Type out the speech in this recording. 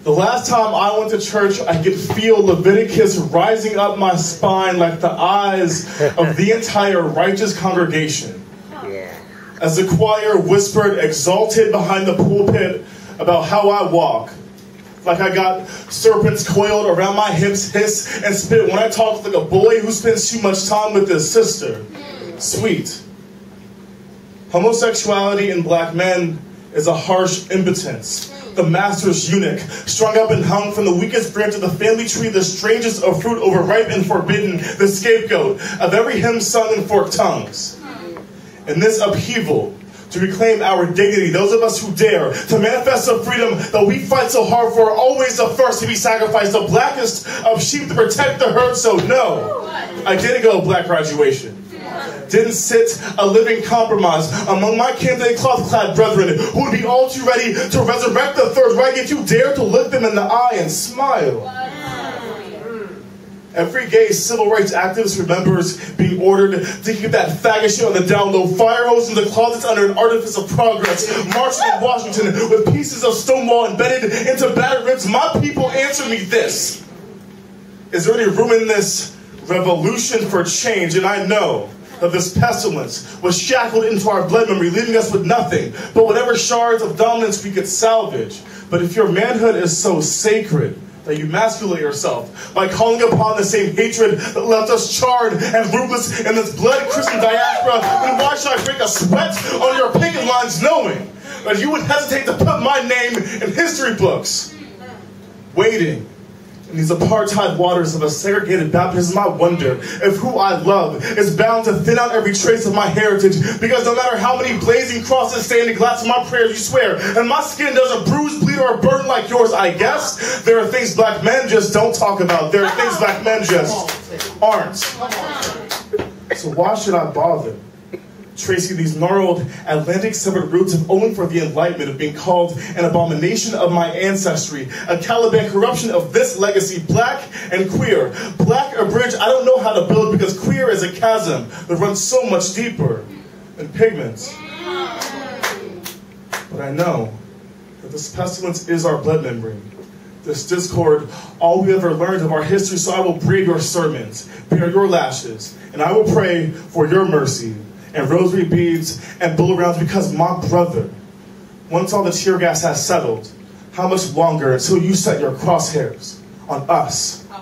The last time I went to church, I could feel Leviticus rising up my spine like the eyes of the entire righteous congregation. As the choir whispered, exalted behind the pulpit, about how I walk. Like I got serpents coiled around my hips, hiss and spit when I talk like a boy who spends too much time with his sister. Sweet. Homosexuality in black men is a harsh impotence. The master's eunuch, strung up and hung from the weakest branch of the family tree, the strangest of fruit, overripe and forbidden, the scapegoat of every hymn sung in forked tongues. In this upheaval, to reclaim our dignity, those of us who dare to manifest the freedom that we fight so hard for are always the first to be sacrificed, the blackest of sheep to protect the herd. So no, I didn't go to black graduation. Didn't sit a living compromise among my candidate cloth-clad brethren who would be all too ready to resurrect the Third Reich if you dare to look them in the eye and smile. Every gay civil rights activist remembers being ordered to keep that faggot shit on the down low, fire hose in the closets under an artifice of progress, marching in Washington with pieces of stonewall embedded into battered ribs. My people answer me this. Is there any room in this revolution for change? And I know that this pestilence was shackled into our blood memory, leaving us with nothing but whatever shards of dominance we could salvage. But if your manhood is so sacred that you emasculate yourself by calling upon the same hatred that left us charred and ruthless in this blood-christened diaspora, then why should I break a sweat on your picket lines knowing that you would hesitate to put my name in history books? Waiting in these apartheid waters of a segregated baptism, I wonder if who I love is bound to thin out every trace of my heritage, because no matter how many blazing crosses stay in the glass of my prayers, you swear, and my skin doesn't bruise, bleed, or burn like yours, I guess there are things black men just don't talk about. There are things black men just aren't. So why should I bother tracing these gnarled Atlantic severed roots if only for the enlightenment of being called an abomination of my ancestry, a Caliban corruption of this legacy, black and queer. Black a bridge I don't know how to build, because queer is a chasm that runs so much deeper than pigments. But I know that this pestilence is our blood memory. This discord, all we ever learned of our history, so I will brave your sermons, bear your lashes, and I will pray for your mercy and rosary beads and bull rounds, because my brother, once all the tear gas has settled, how much longer until you set your crosshairs on us?